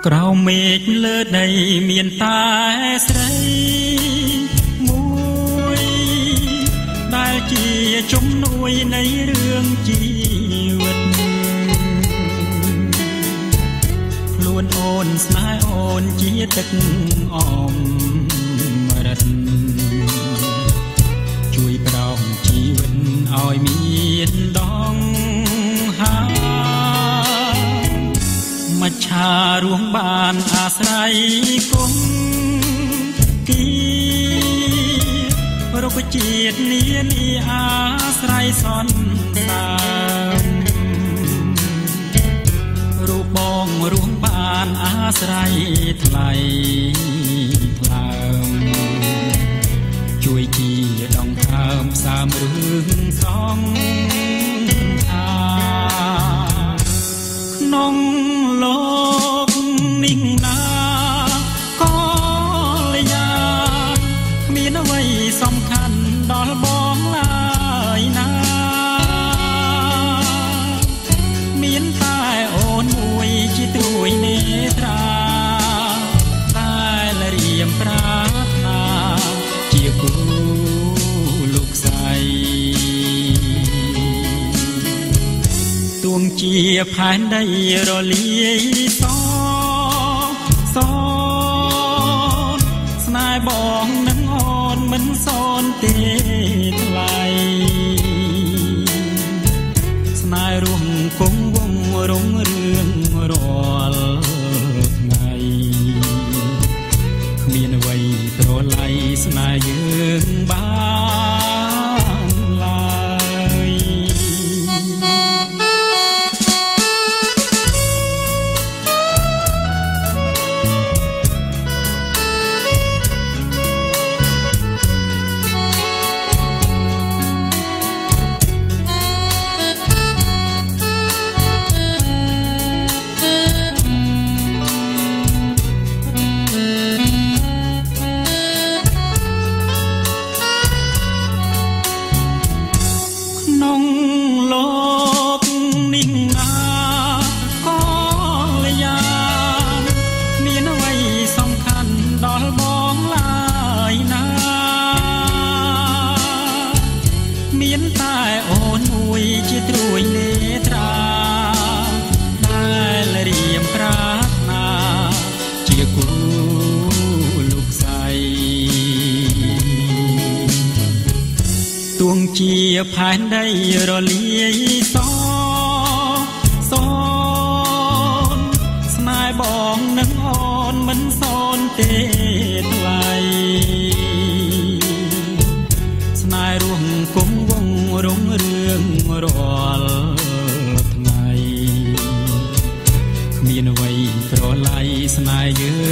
ក្រៅមេឃលើដីមានតែស្រីមួយដែលជាជំនួយនៃរឿងជីវិតខ្លួនអូនស្នេហ៍អូនជាទឹកអមរិតជួយប្រោសជីវិតឲ្យមានដងហាមច្ឆារួមបានអាស្រ័យគុំគីរុក្ខជាតិនានាអាស្រ័យសន្តានរូបបងរួមបានអាស្រ័យថ្លៃថ្លើមជួយជាដងហើមផ្សាមរឿងសងថាក្នុងលោកនេះណាក៏ល្យាគ្មានអ្វីសំខាន់ដល់បងឡើយណាមានតែអូនមួយជាត្រួយនេត្រាដែលរៀមប្រាថ្នាជាគូលោកស្រីទួងជាផែនដីរលាយសស្នេហ៍បងនឹងអូនមិនសនទេថ្លៃស្នេហ៍រួមគង់វងរុងរឿងរាល់ថ្ងៃគ្មានអ្វីប្រឡ័យស្នេហ៍យើងបានឡើយក្នុងលោកនេះណាក៏ល្យាមានអ្វីសំខាន់ដល់បងឡើយណាមានតែអូនមួយជាត្រួយនេត្រាដែលរៀមប្រាថ្នាជាគូលោកស្រីទួងជាផែនដីរលាយសស្នេហ៍បងនឹងអូនមិនសនទេថ្លៃស្នេហ៍រួមគង់វងរុងរឿងរាល់ថ្ងៃគ្មានអ្វីប្រឡ័យស្នេហ៍យើង